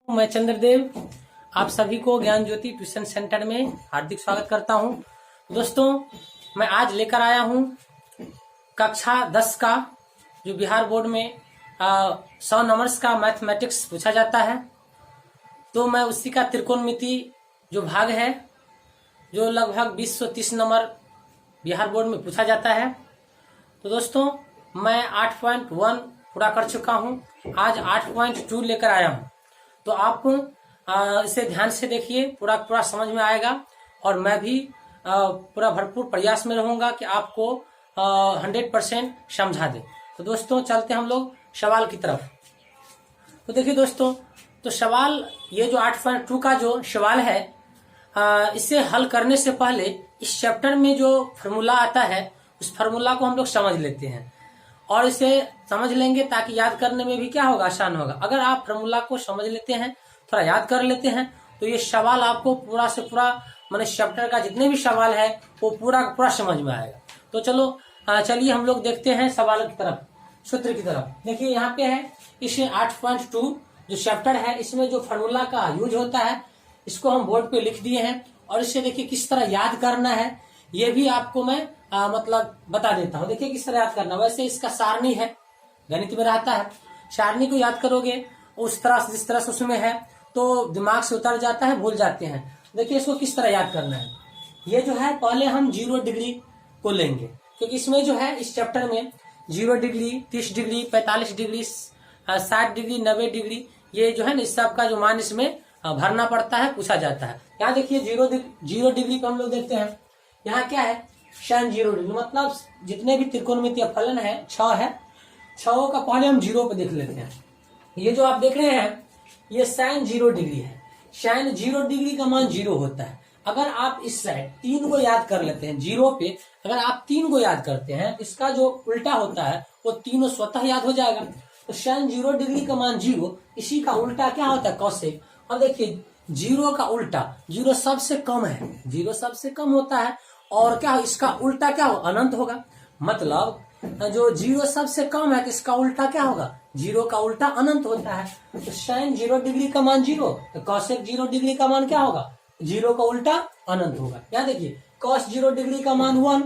मैं चंद्रदेव आप सभी को ज्ञान ज्योति ट्यूशन सेंटर में हार्दिक स्वागत करता हूं। दोस्तों, मैं आज लेकर आया हूं कक्षा 10 का जो बिहार बोर्ड में 100 नंबर्स का मैथमेटिक्स पूछा जाता है। तो मैं उसी का त्रिकोणमिति जो भाग है जो लगभग 20-30 नंबर बिहार बोर्ड में पूछा जाता है। तो दोस्तों, मैं 8.1 पूरा कर चुका हूं, आज 8.2 लेकर आया हूं। तो आप इसे ध्यान से देखिए, पूरा समझ में आएगा और मैं भी पूरा भरपूर प्रयास में रहूंगा कि आपको 100% समझा दे। तो दोस्तों, चलते हम लोग सवाल की तरफ। तो देखिए दोस्तों, तो सवाल ये जो 8.2 का जो सवाल है, इसे हल करने से पहले इस चैप्टर में जो फॉर्मूला आता है उस फॉर्मूला को हम लोग समझ लेते हैं और इसे समझ लेंगे ताकि याद करने में भी क्या होगा, आसान होगा। अगर आप फॉर्मूला को समझ लेते हैं, थोड़ा याद कर लेते हैं, तो ये सवाल आपको पूरा से पूरा माने चैप्टर का जितने भी सवाल है वो पूरा समझ में आएगा। तो चलो चलिए हम लोग देखते हैं सवाल की तरफ, सूत्र की तरफ। देखिए यहाँ पे है इस 8.2 जो चैप्टर है, इसमें जो फॉर्मूला का यूज होता है इसको हम बोर्ड पे लिख दिए हैं और इसे देखिए किस तरह याद करना है ये भी आपको मैं मतलब बता देता हूँ। देखिए किस तरह याद करना। वैसे इसका सारणी है, गणित में रहता है, सारणी को याद करोगे उस तरह से जिस तरह से उसमें है तो दिमाग से उतर जाता है, भूल जाते हैं। देखिए इसको किस तरह याद करना है। ये जो है पहले हम 0 डिग्री को लेंगे, क्योंकि इसमें जो है इस चैप्टर में 0 degree, 30 degree, 45 degree, 60 degree, 90 degree, ये जो है ना इस सब का जो मान इसमें भरना पड़ता है, पूछा जाता है। यहाँ देखिए 0 डिग्री को हम लोग देखते हैं। यहाँ क्या है, sin 0 डिग्री, मतलब जितने भी त्रिकोणमितीय फलन है 6 है, 6 का पहले हम 0 पे देख लेते हैं। ये जो आप देख रहे हैं ये sin 0 डिग्री है। sin 0 डिग्री का मान 0 होता है। अगर आप इस साइड 3 को याद कर लेते हैं 0 पे, अगर आप 3 को याद करते हैं, इसका जो उल्टा होता है वो तीनों स्वतः याद हो जाएगा। तो sin 0 डिग्री का मान 0, इसी का उल्टा क्या होता है, cosec। अब देखिए 0 का उल्टा, 0 सबसे कम है, 0 सबसे कम होता है और क्या इसका उल्टा क्या हो, अनंत होगा। मतलब जो 0 सबसे कम है तो इसका उल्टा क्या होगा, 0 का उल्टा अनंत होता है। तो sin 0 डिग्री का मान 0, तो cosec 0 डिग्री का मान क्या होगा, 0 का उल्टा अनंत होगा। यहाँ देखिए cos 0 डिग्री का मान 1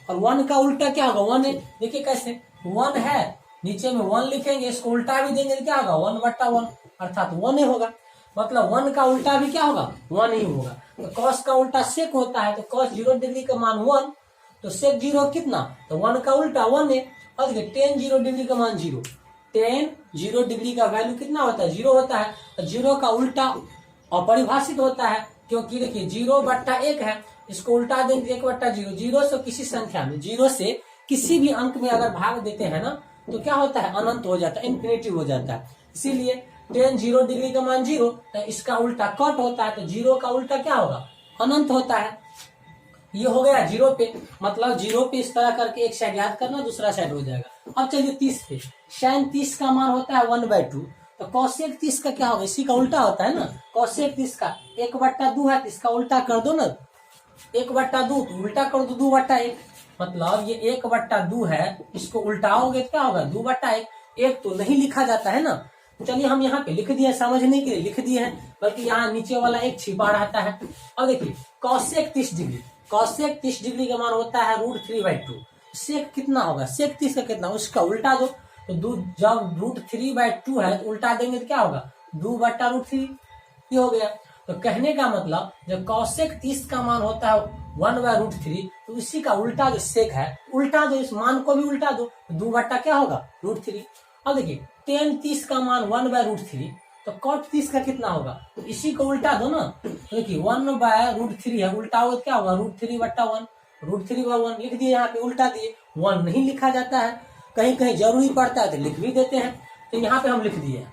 और 1 का उल्टा क्या होगा, 1 है। देखिए कैसे 1 है, नीचे में 1 लिखेंगे, इसको उल्टा भी देंगे तो क्या होगा, 1/1 अर्थात 1 ही होगा। मतलब 1 का उल्टा भी क्या होगा, 1 ही होगा। तो cos का उल्टा sec होता है, तो cos 0 डिग्री का मान 1, तो sec 0 कितना, तो 1 का उल्टा 1 है। और देखिए tan 0 डिग्री का मान 0, tan 0 डिग्री का वैल्यू कितना होता है, 0 होता है। तो 0 का उल्टा अपरिभाषित होता है, क्योंकि देखिए 0/1 है, इसको उल्टा देंगे 1/0। 0 से किसी संख्या में, 0 से किसी भी अंक में अगर भाग देते हैं ना तो क्या होता है, अनंत हो जाता है, इन्फिनिटी हो जाता है। इसीलिए tan 0 डिग्री का मान 0, तो इसका उल्टा कट होता है, तो 0 का उल्टा क्या होगा, अनंत होता है। ये हो गया 0 पे, मतलब 0 पे इस तरह करके एक साइड याद करना, दूसरा साइड हो जाएगा। अब चलिए 30 पे, sin 30 का मान होता है 1/2, तो cosec 30 का क्या होगा, इसी का उल्टा होता है ना। cosec 30 का 1/2 है, तो इसका उल्टा कर दो ना, 1/2 तो उल्टा कर दो 2/1। मतलब ये 1/2 है, इसको उल्टाओगे क्या होगा, 2/1। एक तो नहीं लिखा जाता है ना, चलिए हम यहाँ पे लिख दिए, समझने के लिए लिख दिए हैं, बल्कि यहाँ नीचे वाला एक छिपा रहता है। और देखिए cosec 30 डिग्री, cosec 30 डिग्री का मान होता है √3/2। sec कितना होगा, sec 30 का कितना, उसका उल्टा दो, तो जब √3/2 है तो उल्टा देंगे तो क्या होगा, 2/√3 ये हो गया। तो कहने का मतलब जब cosec 30 का मान होता है 1/√3, तो इसी का उल्टा जो sec है, उल्टा दो, इस मान को भी उल्टा दो, 2 क्या होगा, √3। अब देखिए tan 30 का मान 1/√3, तो cot 30 का कितना होगा, तो इसी को उल्टा दो ना। तो देखिए 1/√3 है, उल्टा हो क्या होगा, √3/1, √3/1 लिख दिए, यहाँ पे उल्टा दिए। 1 नहीं लिखा जाता है, कहीं कहीं जरूरी पड़ता है तो लिख भी देते हैं, तो यहाँ पे हम लिख दिए।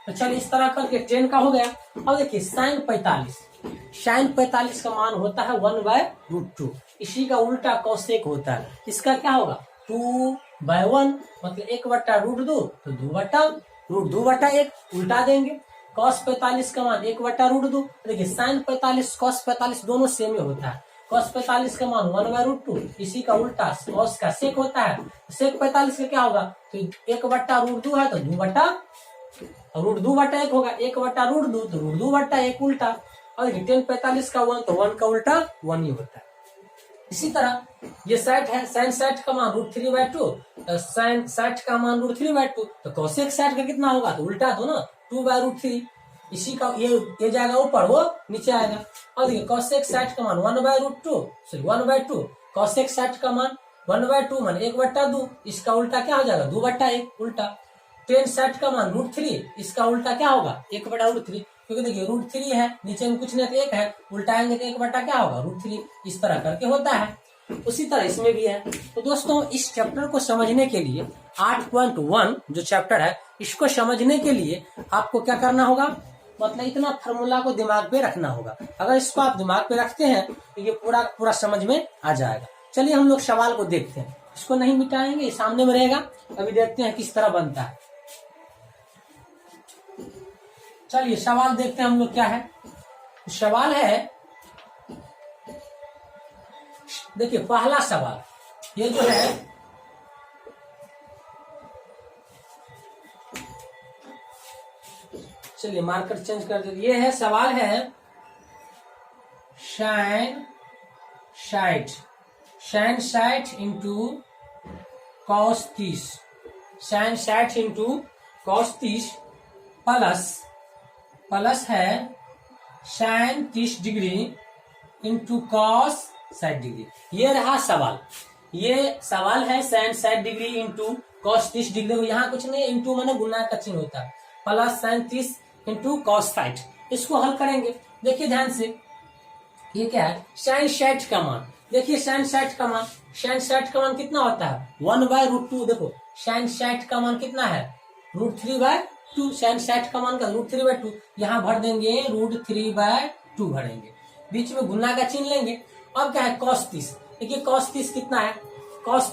तो चलिए इस तरह करके tan का हो गया। अब देखिए sin 45 का मान होता है 1/√2, इसी का उल्टा cosec होता है, इसका क्या होगा 2/1, मतलब 1/√2 तो 2/1 उल्टा देंगे। cos 45 का मान 1/√2। देखिए sin 45 cos 45 दोनों सेम ही होता है। cos 45 का मान 1/√2, इसी का उल्टा cos का sec होता है। sec 45 का क्या होगा, तो 1/√2 है तो 2/1 रूट 2/1 होगा, 1/√2 तो √2/1 उल्टा। और 10/45 का 1 तो 1 का उल्टा 1 ही होता है। इसी तरह ये 60 है, sin 60 का मान √3/2, sin 60 का मान √3/2 तो cosec 60 का कितना होगा, तो उल्टा दो ना, 2/√3। इसी का ये जाएगा ऊपर, वो नीचे आएगा। और देखिए cosec 60 का मान 1/√2 सॉरी 1/2, cosec 60 का मान 1/2 मान 1/2, इसका उल्टा क्या हो जाएगा, 2/1 उल्टा। tan 60 का मान √3, इसका उल्टा क्या होगा, 1/√3, क्योंकि देखिए √3 है, नीचे में कुछ नहीं तो 1 है, उल्टाएंगे तो 1 क्या होगा, √3। इस तरह करके होता है। उसी तरह इसमें भी है। तो दोस्तों इस चैप्टर को समझने के लिए 8.1 जो चैप्टर है, इसको समझने के लिए आपको क्या करना होगा, मतलब इतना फार्मूला को दिमाग पे रखना होगा। अगर इसको आप दिमाग पे रखते हैं तो ये पूरा पूरा समझ में आ जाएगा। चलिए हम लोग सवाल को देखते हैं, इसको नहीं मिटाएंगे, ये सामने में रहेगा। अभी देखते हैं किस तरह बनता है। चलिए सवाल देखते हैं हम लोग क्या है। सवाल है, देखिए पहला सवाल ये जो है, चलिए मार्कर चेंज कर दीजिए। ये है सवाल है sin 60 into cos 30, sin 60 into cos 30 plus है sin 30 degree into cos 60 degree. ये रहा सवाल। ये सवाल है sin 60 degree into cos 30 degree. यहाँ कुछ नहीं, इंटू माने गुना का चिन्ह होता है, प्लस sin 30 इंटू cos 60। इसको हल करेंगे। देखिए ध्यान से, ये क्या है, sin 60 का मान। देखिए sin 60 का मान कितना होता है, 1/√2। देखो sin 60 का मान कितना है, √3/2। sin 60 का मान का √3/2, यहाँ भर देंगे √3/2 भरेंगे, बीच में गुना का चिन्ह लेंगे। अब क्या है cos 30। देखिए cos 30 कितना है, cos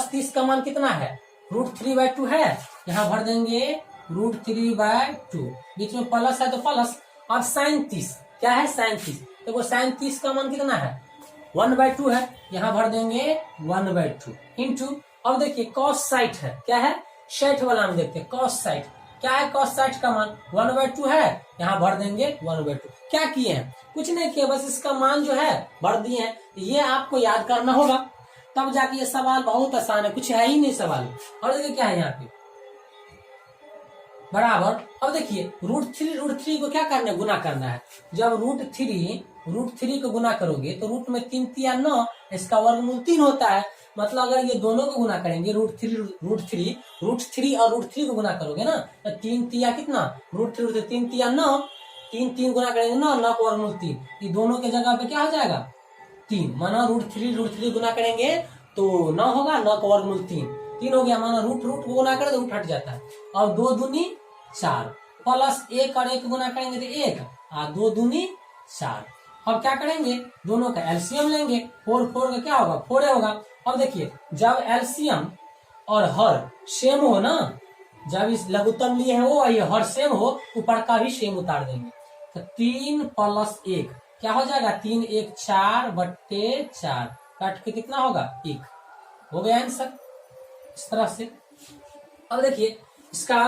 30 का मान कितना है, √3/2 है, यहाँ भर देंगे √3/2, बीच में प्लस है तो प्लस। अब sin 30 क्या है, sin 30, देखो sin 30 का मान कितना है, 1/2 है, यहाँ भर देंगे 1/2 इंटू। अब देखिए cos 60 है, क्या है 60 वाला हम देखते हैं, cos 60 क्या है, cos 60 का मान 1/2 है, यहाँ भर देंगे 1/2। क्या किए हैं, कुछ नहीं किए, बस इसका मान जो है भर दिए हैं। ये आपको याद करना होगा, तब जाके ये सवाल बहुत आसान है, कुछ है ही नहीं सवाल। और देखिए क्या है यहाँ पे बराबर। अब देखिए √3 को क्या करना है, गुना करना है। जब √3 को गुना करोगे तो रूट में 3 तिया 9, इसका वर्गमूल 3 होता है। मतलब अगर ये दोनों को गुना करेंगे, √3 और √3 को गुना करोगे ना, तो 3 तिया कितना, √3 3 तिया 9, 3 गुना करेंगे 9 को वर्गमूल 3, ये दोनों के जगह पे क्या हो जाएगा 3। माना √3 गुना करेंगे तो 9 होगा, 9 का वर्गमूल 3 हो गया। माना रूट को गुना करे तो रूट हट जाता है। और 2 दूनी 4, प्लस 1 और 1 गुना करेंगे तो 1, और 2 दूनी 4। अब क्या करेंगे, दोनों का एलसीएम लेंगे, 4 का क्या होगा, 4 होगा। अब देखिए जब एलसीएम और हर सेम हो ना, जब इस लघुत्तम लिए है वो ये हर सेम हो, ऊपर का भी सेम उतार देंगे, तो 3 + 1 क्या हो जाएगा, 3 × 1 = 4/4, काट के कितना होगा 1, हो गया आंसर इस तरह से। अब देखिए इसका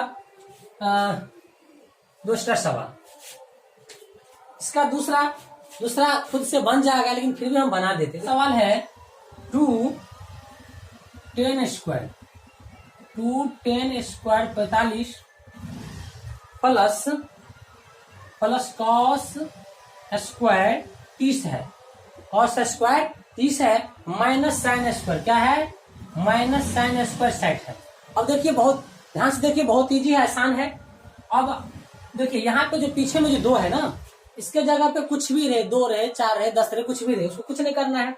दूसरा सवाल, इसका दूसरा खुद से बन जाएगा, लेकिन फिर भी हम बना देते। सवाल है 2 10 स्क्वायर 45 प्लस cos स्क्वायर 30 है, cos स्क्वायर 30 है, माइनस sin स्क्वायर क्या है, माइनस sin स्क्वायर 60 है। अब देखिए बहुत ध्यान से देखिए, बहुत इजी है, आसान है। अब देखिए यहाँ पे जो पीछे में जो 2 है ना, इसके जगह पे कुछ भी रहे, 2 रहे, 4 रहे, 10 रहे, कुछ भी रहे, उसको कुछ नहीं करना है,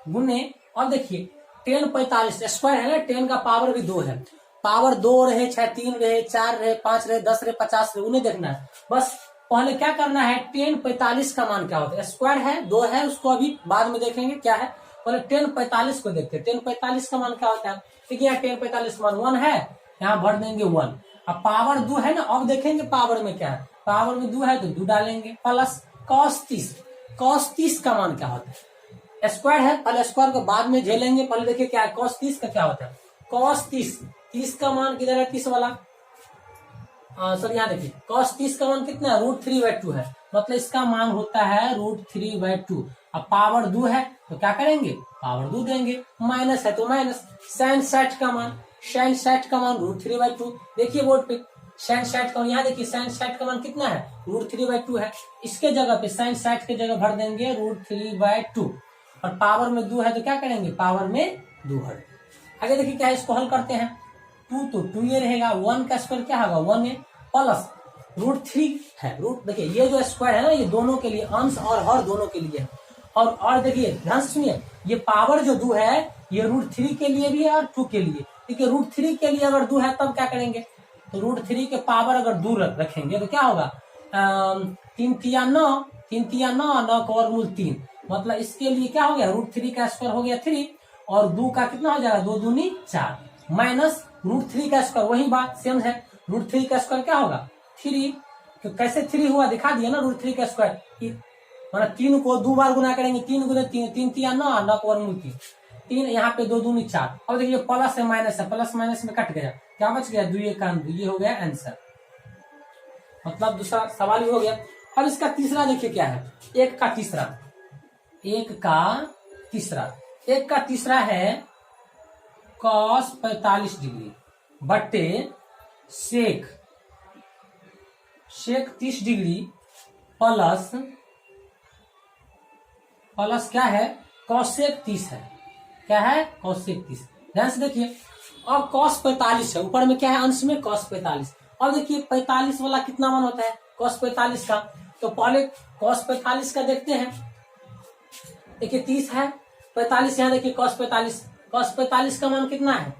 गुने। और देखिए 10 45 स्क्वायर है ना, 10 का पावर भी 2 है, पावर 2 रहे, चाहे 3 रहे, 4 रहे, 5 रहे, 10 रहे, 50 रहे, उन्हें देखना है। बस पहले क्या करना है, 10 45 का मान क्या होता है, स्क्वायर है 2 है, उसको अभी बाद में देखेंगे क्या है, पहले 10 45 को देखते हैं। 10 45 का मान क्या होता है, ठीक है 10 45 मान 1 है, यहाँ भर देंगे 1। अब पावर 2 है ना, अब देखेंगे पावर में क्या है, पावर में 2 है तो 2 डालेंगे, प्लस cos 30 का मान क्या होता है, स्क्वायर है, पहले स्क्वायर को बाद में झेलेंगे, पहले देखिए क्या है cos 30 का क्या होता है, cos 30 का मान किधर है, 30 वाला, सर यहाँ देखिए cos 30 का मान कितना है, √3/2 है, मतलब इसका मान होता है √3/2। अब पावर 2 है तो क्या करेंगे, पावर 2 देंगे, माइनस है तो माइनस। sin 60 का मान, sin 60 का मान √3/2। देखिए बोर्ड पे sin 60 का, यहाँ देखिए sin 60 का मान कितना है, √3/2 है। इसके जगह पे sin 60 के जगह भर देंगे √3/2, और पावर में 2 है तो क्या करेंगे, पावर में 2 हट। आगे देखिए क्या है, इसको हल करते हैं। 2 तो 2 ये रहेगा, 1 का स्क्वायर क्या होगा 1 है, प्लस √3 है। रूट देखिए ये जो स्क्वायर है ना, ये दोनों के लिए, अंश और हर दोनों के लिए है। और देखिए ध्यान से सुनिए, ये पावर जो 2 है ये √3 के लिए भी है और 2 के लिए। देखिए √3 के लिए अगर 2 है तब क्या करेंगे, तो √3 के पावर अगर 2 रखेंगे तो क्या होगा, 3 तिया 9, 3 तिया 9, 9 का वर्गमूल 3, मतलब इसके लिए क्या हो गया, √3 का स्क्वायर हो गया 3, और 2 का कितना हो जाएगा, 2 दूनी 4, माइनस √3 का स्क्वायर, वही बात सेम है, √3 का स्क्वायर क्या होगा 3। तो कैसे 3 हुआ दिखा दिया ना, √3 का स्क्वायर, मतलब 3 को 2 बार गुना करेंगे, 3 गुना 3, 3 तिया 9, 9 का वर्गमूल 3, यहाँ पे 2 दूनी 4। अब देखिए प्लस है माइनस है, प्लस माइनस में कट गया, क्या बच गया, 2 1 2, ये हो गया आंसर, मतलब दूसरा सवाल ही हो गया। अब इसका तीसरा देखिए क्या है, एक का तीसरा है cos 45 डिग्री बट्टे सेक 30 डिग्री प्लस क्या है, cosec 30 है, क्या है cosec 30। ध्यान से देखिए, अब cos 45 है, ऊपर में क्या है, अंश में cos 45। अब देखिए 45 वाला कितना मान होता है cos 45 का, तो पहले cos 45 का देखते हैं। देखिए 30 है, 45 यहाँ देखिए cos 45 का मान कितना है,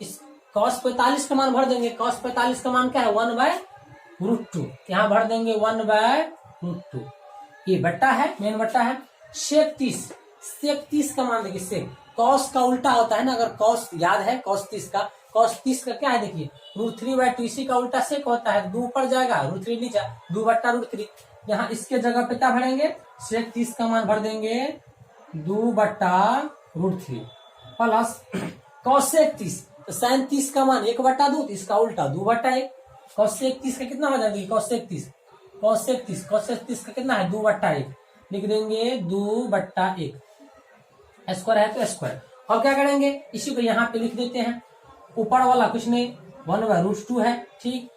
इस cos 45 का मान भर देंगे, cos 45 का मान क्या है 1/√2, यहाँ भर देंगे 1/√2, ये बट्टा है, मेन बट्टा है। sec 30 का मान देखिए, सेक cos का उल्टा होता है ना, अगर cos याद है cos 30 का क्या है, देखिए √3/2, इसी का उल्टा सेक होता है, 2 ऊपर जाएगा √3 नीचे, 2/√3। यहाँ इसके जगह पे क्या भरेंगे, sec 30 का मान भर देंगे 2/√3 प्लस cosec 30, तो sin 30 का मान 1/2, इसका उल्टा 2/1। cosec 30 का कितना हो जाएगा, cosec 30 का कितना है 2/1, लिख देंगे 2/1, स्क्वायर है तो स्क्वायर। और क्या करेंगे, इसी को यहाँ पे लिख देते हैं, ऊपर वाला कुछ नहीं 1/√2 है, ठीक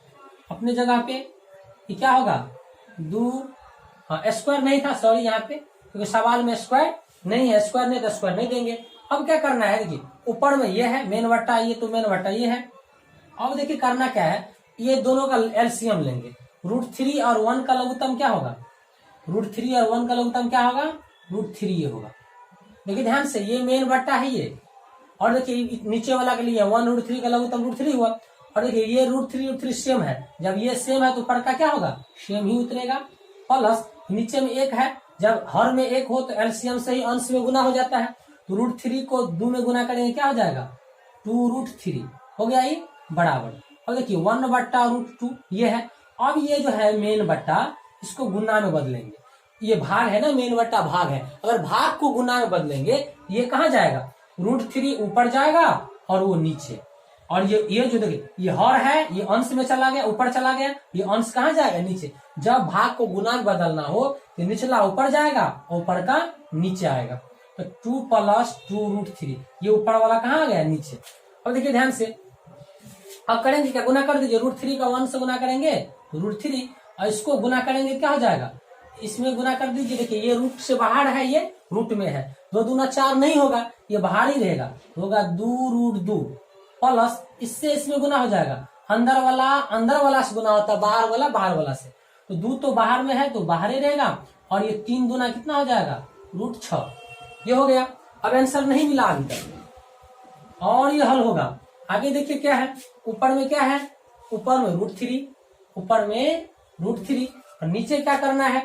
अपने जगह पे, ये क्या होगा 2, स्क्वायर नहीं था सॉरी यहाँ पे, क्योंकि सवाल में स्क्वायर नहीं है, स्क्वायर नहीं तो स्क्वायर नहीं देंगे। अब क्या करना है, देखिए ऊपर में ये है मेन बट्टा, ये तो मेन बट्टा ये है। अब देखिए करना क्या है, ये दोनों का एलसीएम लेंगे, √3 और 1 का लघुत्तम क्या होगा, √3 और 1 का लघुत्तम क्या होगा, √3 ये होगा। देखिए ध्यान से, ये मेन बट्टा है ये, और देखिए नीचे वाला के लिए 1√3 का लघुत्तम √3 हुआ, और देखिए ये √3 सेम है, जब ये सेम है तो ऊपर का क्या होगा, सेम ही उतरेगा, प्लस नीचे में 1 है, जब हर में 1 हो तो एलसीएम से ही अंश में गुना हो जाता है, तो √3 को 2 में गुना करेंगे क्या हो जाएगा 2√3 हो गया, ये बराबर। अब देखिए 1/√2 ये है। अब ये जो है मेन बट्टा, इसको गुना में बदलेंगे, ये भाग है ना, मेन बट्टा भाग है, अगर भाग को गुना में बदलेंगे ये कहाँ जाएगा, √3 ऊपर जाएगा और वो नीचे, और ये जो देखिए ये हर है, ये अंश में चला गया, ऊपर चला गया, ये अंश कहाँ जाएगा नीचे। जब भाग को गुना में बदलना हो तो निचला ऊपर जाएगा, ऊपर का नीचे आएगा, तो 2 + 2√3, ये ऊपर वाला कहाँ आ गया नीचे। अब देखिए ध्यान से, अब करेंगे क्या, गुना कर दीजिए, √3 का 1 से गुना करेंगे तो √3, और इसको गुना करेंगे क्या हो जाएगा, इसमें गुना कर दीजिए। देखिए ये रूट से बाहर है, ये रूट में है, 2 दूना 4 नहीं होगा, ये बाहर ही रहेगा, होगा 2√2 प्लस इससे इसमें गुना हो जाएगा, अंदर वाला से गुना होता है, बाहर वाला से, तो 2 तो बाहर में है तो बाहर ही रहेगा, और ये 3 दूना कितना हो जाएगा √6, ये हो गया। अब आंसर नहीं मिला अभी तक, और ये हल होगा। आगे देखिए क्या है, ऊपर में क्या है, ऊपर में √3 और नीचे क्या करना है,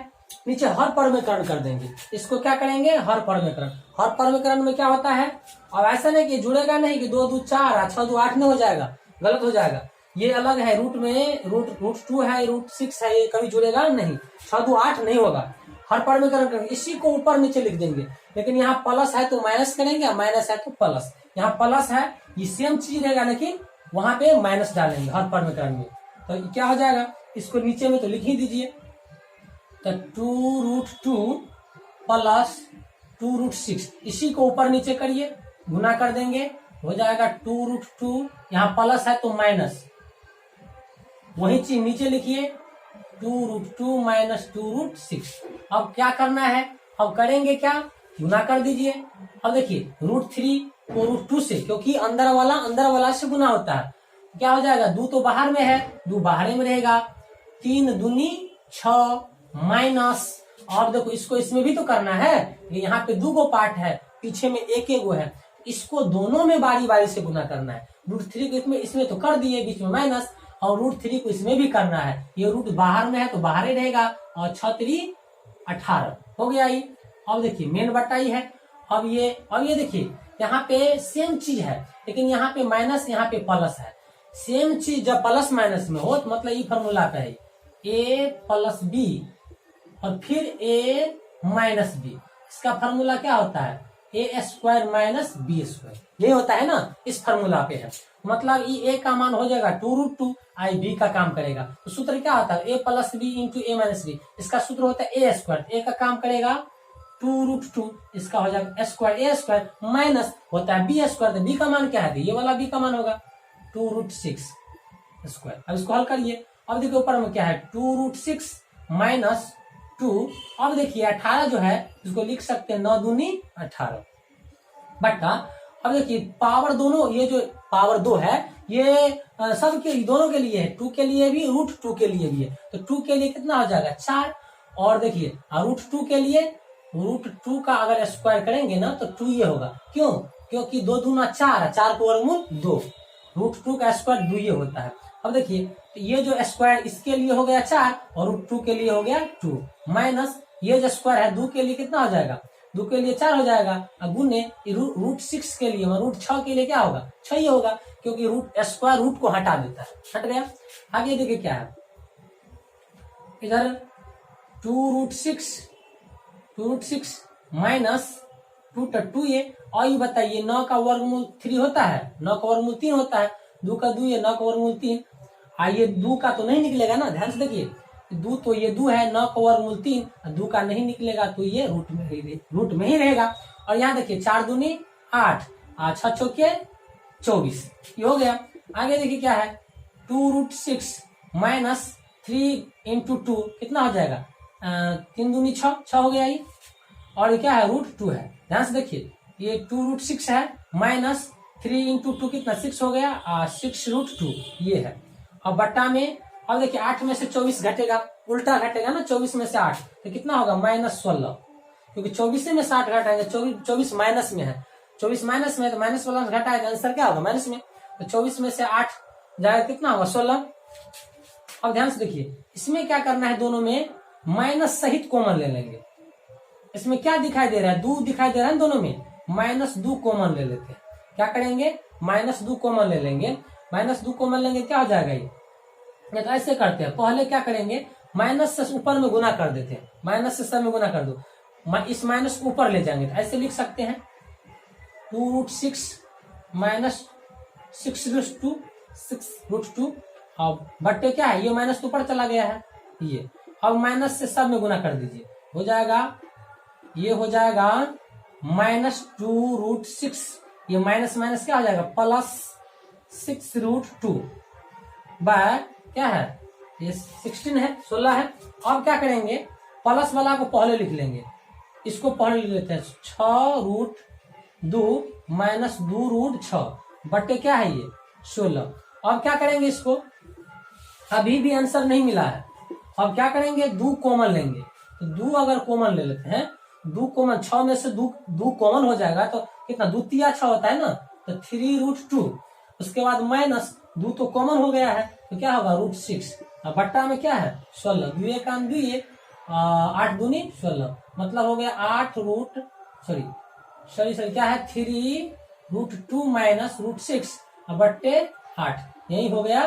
नीचे हर परमीकरण कर देंगे, इसको क्या करेंगे, हर परमीकरण में क्या होता है, अब ऐसा नहीं कि जुड़ेगा नहीं कि 2 2 4 6 2 8 नहीं हो जाएगा, गलत हो जाएगा, ये अलग है, रूट में √2 है, √6 है, ये कभी जुड़ेगा नहीं, 6 2 8 नहीं होगा, हर परमीकरण करेंगे, इसी को ऊपर नीचे लिख देंगे। लेकिन यहाँ प्लस है तो माइनस करेंगे, माइनस है तो प्लस, यहाँ प्लस है, ये सेम चीज रहेगा लेकिन वहां पे माइनस डालेंगे हर परमीकरण में, तो क्या हो जाएगा, इसको नीचे में तो लिख ही दीजिए। तो 2√2 प्लस 2√6, इसी को ऊपर नीचे करिए, गुना कर देंगे, हो जाएगा 2√2, यहाँ प्लस है तो माइनस, वही चीज नीचे लिखिए 2√2 माइनस 2√6। अब क्या करना है, अब करेंगे क्या, गुना कर दीजिए। अब देखिए √3 को √2 से, क्योंकि अंदर वाला से गुना होता है, क्या हो जाएगा, 2 तो बाहर में है, 2 बाहर में रहेगा, 3 दूनी 6 माइनस, और देखो इसको इसमें भी तो करना है, यहाँ पे 2 गो पार्ट है, पीछे में एक गो है, इसको दोनों में बारी बारी से गुना करना है। √3 को इसमें तो कर दिए, बीच में माइनस, और √3 को इसमें भी करना है, ये रूट बाहर में है तो बाहर ही रहेगा, और 6 3 18 हो गया ये। अब देखिए मेन बट्टा ही है। अब ये देखिए यहाँ पे सेम चीज है, लेकिन यहाँ पे माइनस, यहाँ पे प्लस है। सेम चीज जब प्लस माइनस में हो तो मतलब ये फॉर्मूला का है, a प्लस बी और फिर a माइनस बी, इसका फॉर्मूला क्या होता है, a² माइनस b², ये होता है ना, इस फॉर्मूला पे है। मतलब ये a का मान हो जाएगा 2√2, आई b का काम करेगा, तो सूत्र क्या होता है, a plus b into a minus b, इसका सूत्र होता है a², a का काम करेगा 2√2, इसका हो जाएगा a² माइनस होता है b², तो b का मान क्या है, ये वाला b का मान होगा 2√6²। अब इसको हल करिए, अब देखिए ऊपर में क्या है 2√6 माइनस 2, अब देखिए 18 जो है इसको लिख सकते हैं 9 दूनी 18 बट्टा, अब देखिए पावर दोनों, ये जो पावर 2 है ये सब के दोनों के लिए है, 2 के लिए भी √2 के लिए भी है, तो 2 के लिए कितना हो जाएगा 4, और देखिए √2 के लिए √2 का अगर स्क्वायर करेंगे ना तो 2 ये होगा, क्यों, क्योंकि 2 दूना 4, 4 को वर्गमूल 2, √2 का स्क्वायर 2 ये होता है। अब देखिए ये जो स्क्वायर इसके लिए हो गया 4 और √2 के लिए हो गया 2, माइनस ये जो स्क्वायर है 2 के लिए कितना हो जाएगा, 2 के लिए 4 हो जाएगा, गुने √6 के लिए, √6 के लिए क्या होगा 6 ही होगा, क्योंकि स्क्वायर रूट को हटा देता है, हट गया। आगे देखिए क्या है, इधर 2√6 माइनस 2 ये, और ये बताइए 9 का वर्गमूल 3 होता है, 9 का वर्गमूल 3 होता है, 2 का 2 ये, 9 का वर्गमूल 3, ये 2 का तो नहीं निकलेगा ना, ध्यान से देखिए 2 तो ये 2 है, 9 का वर्गमूल 3, 2 का नहीं निकलेगा तो ये रूट में ही रहेगा। और यहाँ देखिए 4 दूनी 8, 6 चौके 24, ये हो गया। आगे देखिए क्या है 2√6 माइनस 3 इंटू 2 कितना हो जाएगा, 3 दूनी 6 हो गया ये, और ये क्या है √2 है, ध्यान से देखिए ये 2√6 है माइनस 3 इंटू 2 कितना 6 हो गया, 6√2 ये है। अब बट्टा में, अब देखिए 8 में से 24 घटेगा, उल्टा घटेगा ना, 24 में से 8 तो कितना होगा -16, क्योंकि 24 में से 8 घटाएंगे, 24 माइनस में है, 24 माइनस में तो माइनस वाला घटाएगा, आंसर क्या होगा माइनस में, तो 24 में से 8 जाएगा कितना होगा 16। अब ध्यान से देखिए इसमें क्या करना है, दोनों में माइनस सहित कॉमन ले लेंगे। इसमें क्या दिखाई दे रहा है, 2 दिखाई दे रहा है दोनों में, -2 कॉमन ले लेते हैं। क्या करेंगे, -2 कॉमन ले लेंगे, -2 कॉमन लेंगे क्या हो जाएगा ये, तो ऐसे करते हैं, पहले क्या करेंगे माइनस से ऊपर में गुना कर देते हैं, माइनस से सब में गुना कर दो, इस माइनस को ऊपर ले जाएंगे तो ऐसे लिख सकते हैं 2√6 माइनस 6√2, अब बट्टे क्या है, ये माइनस ऊपर चला गया है ये, अब माइनस से सब में गुना कर दीजिए, हो जाएगा ये हो जाएगा -2√6, ये माइनस माइनस क्या हो जाएगा प्लस 6√2 बाय क्या है, ये 16 है 16 है। अब क्या करेंगे, प्लस वाला को पहले लिख लेंगे, इसको पहले लिख लेते हैं 6√2 माइनस 2√6 बट्टे क्या है ये 16। अब क्या करेंगे, इसको अभी भी आंसर नहीं मिला है, अब क्या करेंगे 2 कॉमन लेंगे, तो 2 अगर कॉमन ले लेते हैं, 2 कॉमन 6 में से 2 कॉमन हो जाएगा तो कितना 2 3 6 होता है ना, तो 3√2, उसके बाद माइनस 2 तो कॉमन हो गया है तो क्या होगा √6, बट्टा में क्या है 16, 2 का 2 8 दूनी 16, मतलब हो गया 8 क्या है 3√2 माइनस √6 बट्टे 8, यही हो गया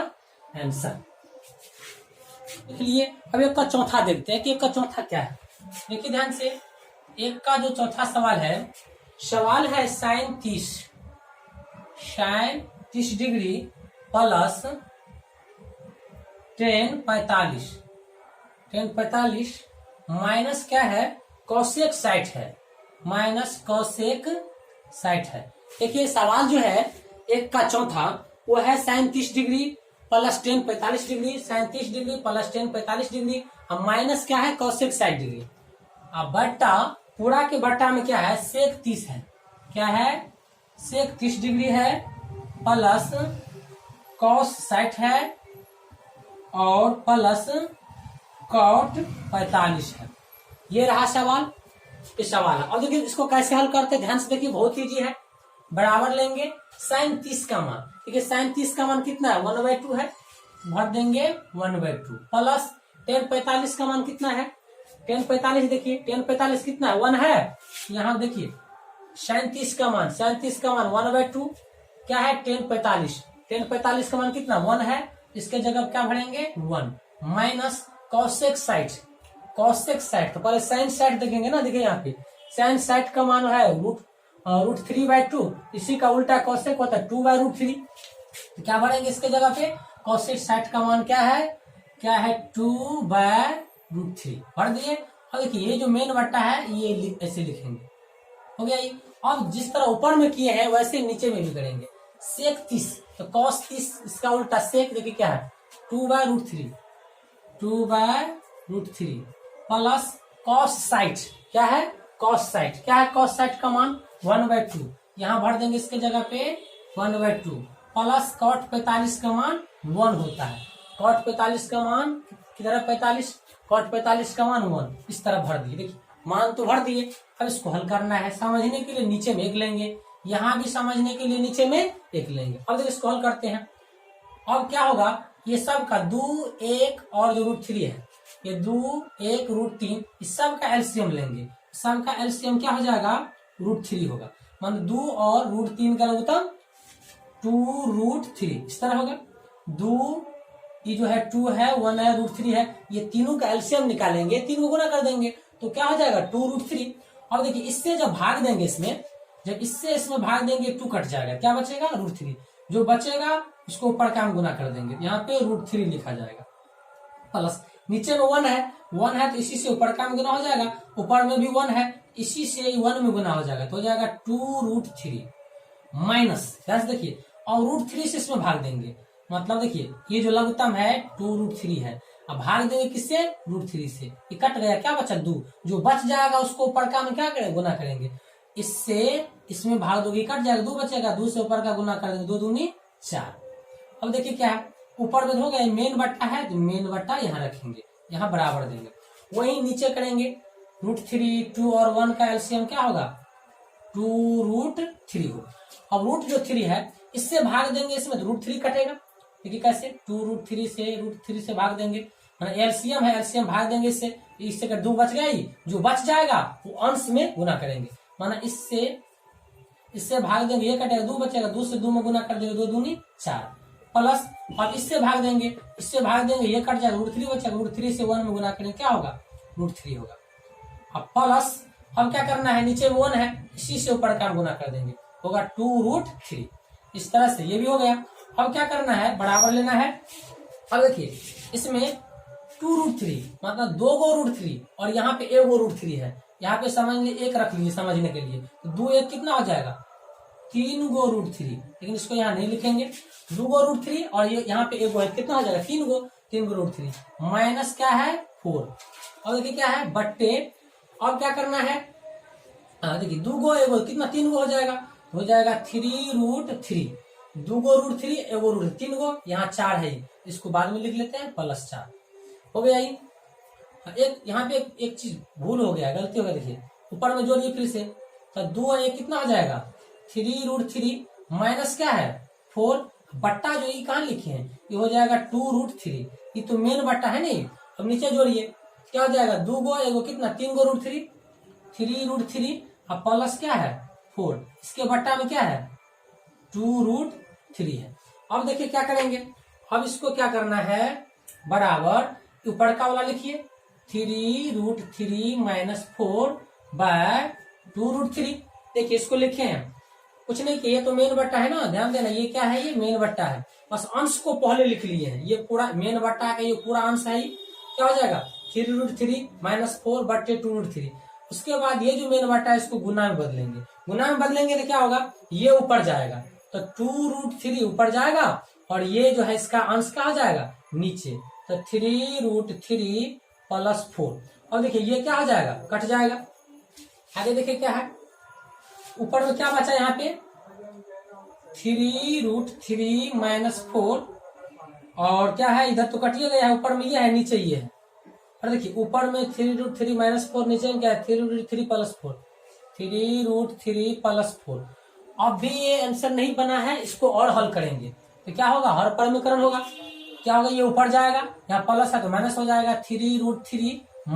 आंसर। इसलिए अब एक का चौथा देखते हैं कि एक का चौथा क्या है। देखिए ध्यान से, एक का जो चौथा सवाल है sin 30 degree plus tan45 minus क्या है, कोसेक 60 है, माइनस कोसेक 60 है। देखिए सवाल जो है एक का चौथा वो है sin 30 degree plus tan 45 degree, sin 30 degree plus tan 45 degree, अब माइनस क्या है कोसेक 60 डिग्री। अब बट्टा पूरा के बट्टा में क्या है सेक 30 है, क्या है सेक 30 डिग्री है प्लस कॉस 60 है और प्लस कॉट 45 है। ये रहा सवाल, इस सवाल। और देखिए इसको कैसे हल करते हैं, ध्यान से देखिए, बहुत ईजी है। बराबर लेंगे साइन 30 का मान, देखिए साइन 30 का मान कितना है 1/2 है, भर देंगे 1/2 प्लस tan 45 का मान कितना है, tan 45 देखिए tan 45 कितना है 1 है, यहाँ देखिए साइन 30 का मान 1/2 क्या है tan 45 का मान कितना 1 है, इसके जगह क्या भरेंगे 1 माइनस कॉसेक 60 तो पहले साइन 60 देखेंगे ना, देखिए यहाँ पे साइन 60 का मान है रूट 3/2, इसी का उल्टा कॉसेक होता है 2/√3, तो क्या भरेंगे इसके जगह पे कॉसेक 60 का मान क्या है 2/√3 भर दिए। और देखिए ये जो मेन बट्टा है ये ऐसे लिखेंगे, हो गया ये। अब जिस तरह ऊपर में किए हैं वैसे नीचे में भी करेंगे, सेक 30 तो कॉस 30 इसका उल्टा सेक देखिए क्या है 2/√3 प्लस कॉस 60 क्या है कॉस 60 का मान 1/2, यहाँ भर देंगे इसके जगह पे 1/2 प्लस कॉट 45 का मान 1 होता है, कॉट 45 का मान किधर 45, कॉट 45 का मान 1, इस तरह भर दिए। देखिए मान तो भर दिए, अब इसको हल करना है, समझने के लिए नीचे में एक लेंगे, यहाँ भी समझने के लिए नीचे में एक लेंगे। अब देखिए इसको हल करते हैं। अब क्या होगा ये सब का 2 1 और जो √3 है ये 2 1 √3 इस सब का एलसीएम लेंगे, सब का एलसीएम क्या हो जाएगा √3 होगा, मतलब 2 और √3 का लघुत्तम 2√3 इस तरह होगा। 2 ये जो है 2 है 1 है √3 है, ये तीनों का एलसीएम निकालेंगे, तीन को गुना कर देंगे तो क्या हो जाएगा 2√3। अब देखिए इससे जब भाग देंगे इसमें, जब इसमें भाग देंगे 2 कट जाएगा, क्या बचेगा √3, जो बचेगा उसको ऊपर का हम गुना कर देंगे, यहाँ पे √3 लिखा जाएगा प्लस नीचे में 1 है तो इसी से ऊपर का गुना हो जाएगा, ऊपर में भी 1 है इसी से 1 में गुना हो जाएगा तो हो जाएगा 2√3 माइनस ध्यान से देखिए और √3 से इसमें भाग देंगे, मतलब देखिए ये जो लघुत्तम है 2√3 है, अब भाग देंगे किससे √3 से, ये कट गया क्या बचा 2, जो बच जाएगा उसको ऊपर का में क्या करेंगे गुना करेंगे, इससे इसमें भाग दोगे कट जाएगा 2 बचेगा, 2 से ऊपर का गुना कर देंगे 2 दूनी 4। अब देखिए क्या है ऊपर में हो गया मेन बट्टा है तो मेन बट्टा यहाँ रखेंगे, यहाँ बराबर देंगे, वही नीचे करेंगे √3 2 और 1 का एलसीएम क्या होगा 2√3 होगा। अब √3 है इससे भाग देंगे, इसमें √3 कटेगा, देखिए कैसे 2√3 से √3 से भाग देंगे, एलसीएम है एलसीएम भाग देंगे इससे का 2 बच गया ही, जो बच जाएगा वो अंश में गुना करेंगे, माना इससे भाग देंगे ये कटेगा 2 बचेगा, 2 से 2 में गुना कर देंगे 2 दूनी 4 प्लस अब इससे भाग देंगे ये कट जाएगा √3 बचेगा, √3 से 1 में गुना करेंगे क्या होगा √3 होगा। अब प्लस अब क्या करना है नीचे 1 है इसी से ऊपर का गुना कर देंगे होगा 2√3, इस तरह से ये भी हो गया। अब क्या करना है बराबर लेना है, अब देखिए इसमें 2√3 मतलब 2 गो √3 और यहाँ पे 1 गो √3 है, यहाँ पे समझ लीजिए 1 रख लीजिए समझने के लिए, तो 2 1 कितना हो जाएगा 3 गो √3, लेकिन इसको यहाँ नहीं लिखेंगे 2 गो √3 और ये यहाँ पे 1 गो है कितना हो जाएगा 3 गो √3 माइनस क्या है 4। अब देखिए क्या है बट्टे, अब क्या करना है देखिए 2 गो 1 गो कितना 3 गो हो जाएगा 3√3, 2 गो √3 1 गो √3 3 गो, यहाँ 4 है इसको बाद में लिख लेते हैं +4 हो गया। एक यहाँ पे एक चीज भूल हो गया गलती हो गया, देखिए ऊपर में जोड़िए फिर से, तो 2 और 1 कितना हो जाएगा 3√3 माइनस क्या है 4, बट्टा जो ये कहाँ लिखे हैं ये हो जाएगा 2√3, ये तो मेन बट्टा है नहीं। अब नीचे जोड़िए क्या हो जाएगा 2 गो 1 गो कितना 3 गो √3 3√3 अब प्लस क्या है 4, इसके बट्टा में क्या है 2√3 है। अब देखिए क्या करेंगे, अब इसको क्या करना है बराबर ऊपर का वाला लिखिए 3√3 माइनस 4/2√3, देखिए इसको लिखे हैं कुछ नहीं किया, ये तो मेन बट्टा है ना, ध्यान देना ये क्या है ये मेन बट्टा है, बस अंश को पहले लिख लिए हैं, ये पूरा मेन बट्टा का ये पूरा अंश है, क्या हो जाएगा 3√3 - 4 बट्टे 2√3। उसके बाद ये जो मेन बट्टा है इसको गुना में बदलेंगे, गुना में बदलेंगे तो क्या होगा, ये ऊपर जाएगा तो 2√3 ऊपर जाएगा और ये जो है इसका अंश कहाँ जाएगा नीचे, तो 3√3 + 4। और देखिए ये क्या हो जाएगा, कट जाएगा। आगे देखिए क्या है, ऊपर में क्या बचा यहाँ पे 3√3 - 4 और क्या है इधर तो कटिए गया है, ऊपर में ये है नीचे ये है। और देखिए ऊपर में 3√3 - 4 नीचे में क्या है 3√3 + 4, 3√3 + 4। अब भी ये आंसर नहीं बना है, इसको और हल करेंगे तो क्या होगा, हर परमीकरण होगा, क्या होगा ये ऊपर जाएगा, यहाँ प्लस है तो माइनस हो जाएगा 3√3 -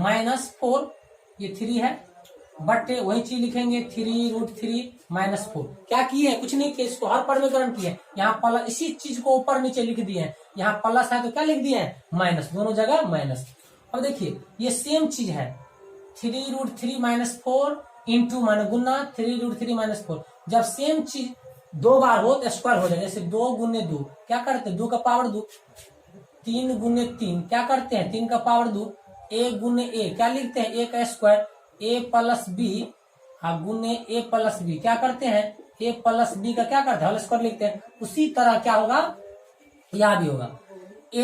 4, ये 3 है बट वही चीज लिखेंगे 3√3 - 4। क्या किए हैं, कुछ नहीं किए, इसको हर परमीकरण किए, यहाँ प्लस इसी चीज को ऊपर नीचे लिख दिए हैं, यहाँ प्लस है तो क्या लिख दिए हैं माइनस, दोनों जगह माइनस। अब देखिए ये सेम चीज है 3√3 - 4 इंटू माने गुना 3√3 - 4। जब सेम चीज दो बार हो तो स्क्वायर हो जाए, जैसे 2 × 2 क्या करते हैं 2 का पावर 2, 3 × 3 क्या करते हैं 3 का पावर 2, a × a क्या लिखते हैं a का स्क्वायर, a + b गुने a + b क्या करते हैं a + b का क्या करते हैं होल स्क्वायर लिखते हैं। उसी तरह क्या होगा यहाँ भी होगा a -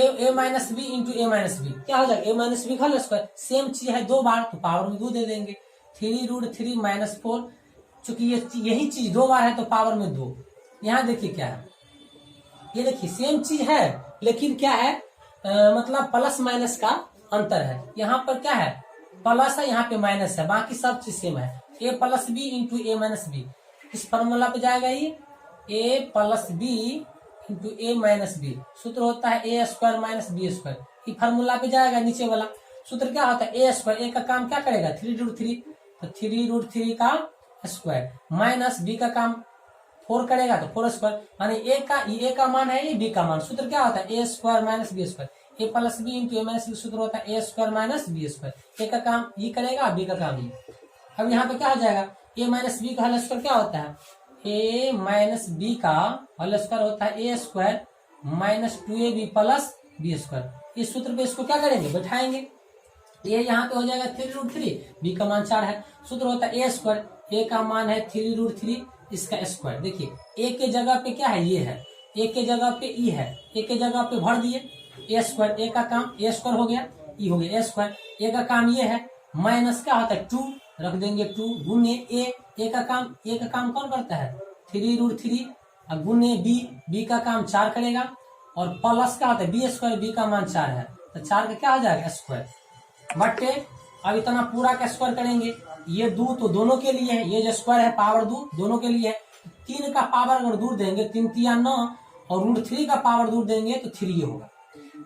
b into a - b क्या हो जाएगा a - b whole square, same चीज है दो बार तो पावर में 2 दे देंगे। 3√3 - 4 चूंकि यही चीज दो बार है तो पावर में 2। यहाँ देखिए क्या है, ये देखिए सेम चीज है लेकिन क्या है मतलब प्लस माइनस का अंतर है। यहाँ पर क्या है प्लस है, यहाँ पे माइनस है, बाकी सब चीज सेम है। a + b into a - b इस फॉर्मूला पे जाएगा ये a + b into a - b, सूत्र होता है a² - b²। ये फॉर्मूला पे जाएगा नीचे वाला सूत्र क्या होता है a², a का काम क्या करेगा 3√3 तो 3√3 का स्क्वायर माइनस b का काम 4 करेगा तो 4² माने a का मान है ये b का मान, सूत्र क्या होता है a² - b²। a + b into a - b सूत्र होता है a² - b²। a का काम ये करेगा b का काम ये। अब यहाँ पे क्या हो जाएगा a - b का होल स्क्वायर क्या होता है a - b का होल स्क्वायर होता है a² - 2ab + b²। इस सूत्र पे इसको क्या करेंगे बैठाएंगे, ये यहाँ पे हो जाएगा 3√3, b का मान 4 है, सूत्र होता है a², a का मान है 3√3 इसका स्क्वायर। देखिए a के जगह पे क्या है ये है, a के जगह पे e है, a के जगह पे भर दिए a², a का काम a² हो गया, e हो गया a², a का काम ये है माइनस क्या होता है 2 रख देंगे 2 गुने a का काम कौन करता है 3√3 गुने b का काम 4 करेगा और प्लस क्या होता है b², b का मान 4 है तो 4 का क्या हो जाएगा स्क्वायर बटे अब इतना पूरा का स्क्वायर करेंगे, ये 2 तो दोनों के लिए है, ये जो स्क्वायर है पावर 2 दोनों के लिए है। 3 का पावर अगर दूर देंगे 3 × 9 और √3 का पावर दूर देंगे तो 3 होगा।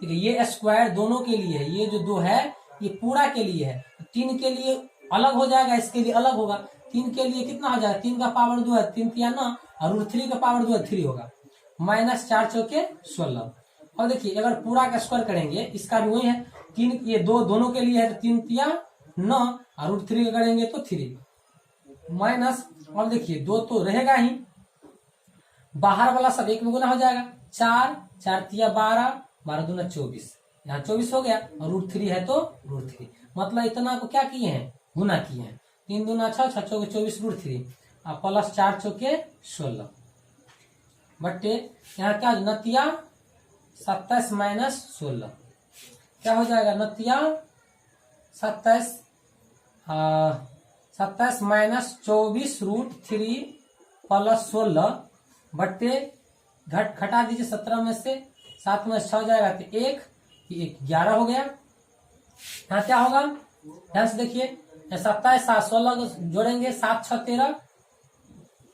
ठीक है ये स्क्वायर दोनों के लिए है, ये जो 2 है ये पूरा के लिए है, 3 के लिए अलग हो जाएगा, इसके लिए अलग होगा। 3 के लिए कितना हो जाएगा 3 का पावर 2 है 3 × 9 और √3 का पावर 2 है 3 होगा, -4 × 4 = 16। और देखिए अगर पूरा का स्क्वायर करेंगे इसका भी वही है 3, ये दोनों के लिए है तो 3 × 9 और √3 करेंगे तो 3 माइनस। और देखिए 2 तो रहेगा ही, बाहर वाला सब एक में गुना हो जाएगा 4 4 × 12 12 दूना 24, यहाँ 24 हो गया और √3 है तो √3 मतलब इतना को क्या किए हैं गुना किए हैं, 3 दूना 6 6 चौके 24 √3 और प्लस 4 चौके 16 बटे यहाँ क्या नतिया 27 - 16 क्या हो जाएगा नतिया 27 -24√3 + 16 बट्टे घटा दीजिए 17 में से 7 में 6 जाएगा तो 1 11 हो गया। यहाँ क्या होगा ध्यान से देखिए 27 7 16 को जोड़ेंगे 7 6 13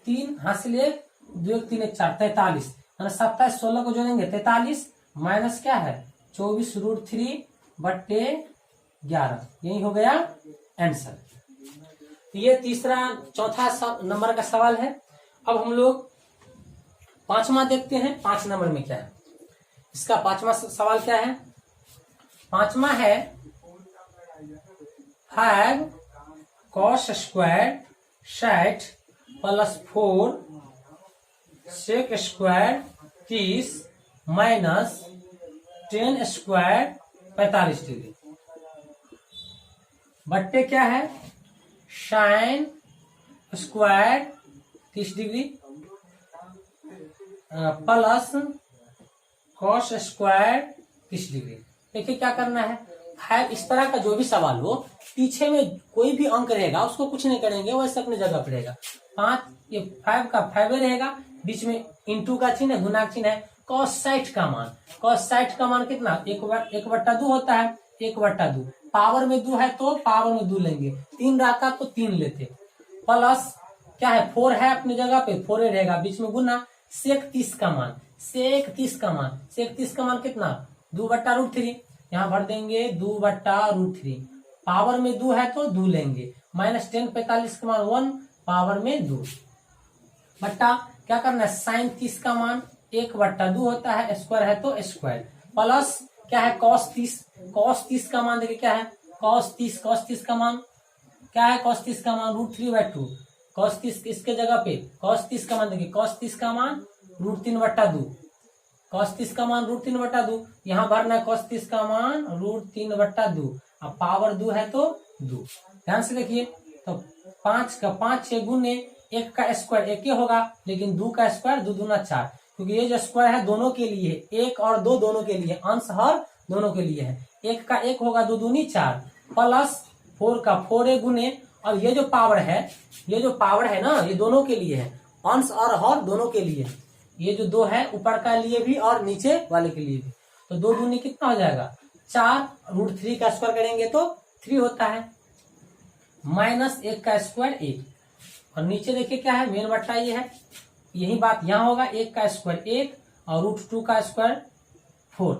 3 हासिल 1 2 1 3 1 4 43 27 16 को जोड़ेंगे 43 माइनस क्या है 24√3 बट्टे 11 यही हो गया आंसर। ये चौथा नंबर का सवाल है। अब हम लोग पांचवा देखते हैं 5 नंबर में क्या है। इसका पांचवा सवाल क्या है, पांचवा है 5 cos² 60 + 4 sec² 30 minus 10 square 45 degree बट्टे क्या है sine square 30 degree plus cos square 30 degree. देखिए क्या करना है, 5 इस तरह का जो भी सवाल हो पीछे में कोई भी अंक रहेगा उसको कुछ नहीं करेंगे, वैसे अपनी जगह पर रहेगा। 5 ये 5 का 5 रहेगा, बीच में इंटू का चिन्ह है, गुना का चिन्ह है। cos 60 का मान, cos 60 का मान कितना 1/2 होता है, 1/2 पावर में 2 है तो पावर में 2 लेंगे, 3 रहता तो 3 लेते, प्लस क्या है 4 है अपनी जगह पे 4 रहेगा, बीच में गुना sec 30 का मान, sec 30 का मान, sec 30 का मान कितना 2/√3, यहाँ भर देंगे 2/√3, पावर में 2 है तो 2 लेंगे, माइनस 10 45 का मान 1 पावर में 2 बट्टा क्या करना है साइन 30 का मान 1/2 होता है, स्क्वायर है तो स्क्वायर, प्लस क्या है cos 30 का मान देखिए क्या है cos 30 का मान क्या है, cos 30 का मान √3/2, cos 30 इसके जगह पे cos 30 का मान देखिए cos 30 का मान √3/2, cos 30 का मान √3/2, यहाँ भरना है cos 30 का मान √3/2, अब पावर 2 है तो 2। ध्यान से देखिए तो 5 का 5 6 गुने 1 का स्क्वायर 1 ही होगा, लेकिन 2 का स्क्वायर 2 दूना 4, क्योंकि ये जो स्क्वायर है दोनों के लिए, 1 और 2 दोनों के लिए, अंश हर दोनों के लिए है, 1 का 1 होगा 2 दूनी 4, प्लस 4 का 4 गुने, और ये जो पावर है ना ये दोनों के लिए है, अंश और हर दोनों के लिए, ये जो 2 है ऊपर का लिए भी और नीचे वाले के लिए भी, तो 2 दूनी कितना हो जाएगा 4, √3 का स्क्वायर करेंगे तो 3 होता है, माइनस 1 का स्क्वायर 1, और नीचे देखिए क्या है मेन बट्टा ये है, यही बात यहाँ होगा 1 का स्क्वायर 1 और √2 का स्क्वायर 4,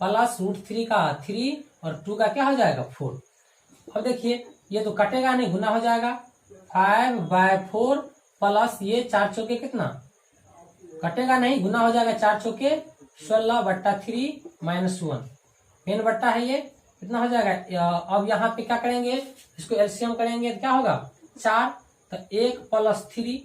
प्लस √3 का 3 और 2 का क्या हो जाएगा 4। अब देखिए ये तो कटेगा नहीं, गुना हो जाएगा 5/4 प्लस ये 4 चौके कितना कटेगा नहीं, गुना हो जाएगा 4 चौके 16/3 - 1, मेन बट्टा है ये कितना हो जाएगा। अब यहाँ पे क्या करेंगे इसको एलसीएम करेंगे तो क्या होगा 4, तो 1 + 3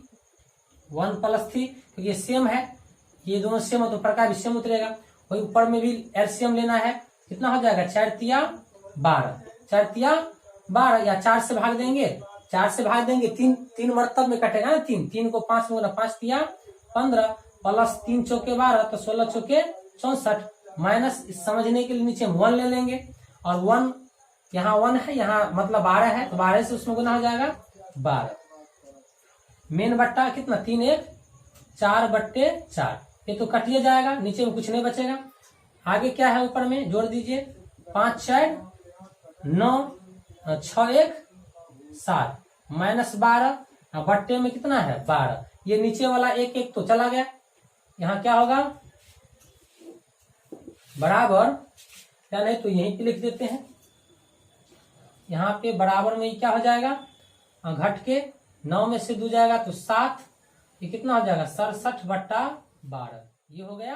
1 + 3, क्योंकि ये सेम है, ये दोनों सेम है तो प्रकार भी सेम उतरेगा, वही ऊपर में भी एलसीएम लेना है, कितना हो जाएगा 4 तिया 12, 4 तिया 12 या 4 से भाग देंगे, 4 से भाग देंगे 3 मरतब में कटेगा ना, 3 को 5 में 5 तिया 15 प्लस 3 चौके 12 तो 16 चौके 64, माइनस समझने के लिए नीचे 1 ले लेंगे, और 1 यहाँ 1 है यहाँ मतलब 12 है तो 12 से उसमें गुना हो जाएगा 12, मेन बट्टा कितना 3 1 4/4, ये तो कटिए जाएगा, नीचे में कुछ नहीं बचेगा। आगे क्या है ऊपर में जोड़ दीजिए 5 4 9 6 1 7 माइनस 12, बट्टे में कितना है 12, ये नीचे वाला 1 1 तो चला गया, यहाँ क्या होगा बराबर, या नहीं तो यहीं पे लिख देते हैं, यहाँ पे बराबर में क्या हो जाएगा घट के 9 में से 2 जाएगा तो 7, ये कितना हो जाएगा 67/12, ये हो गया।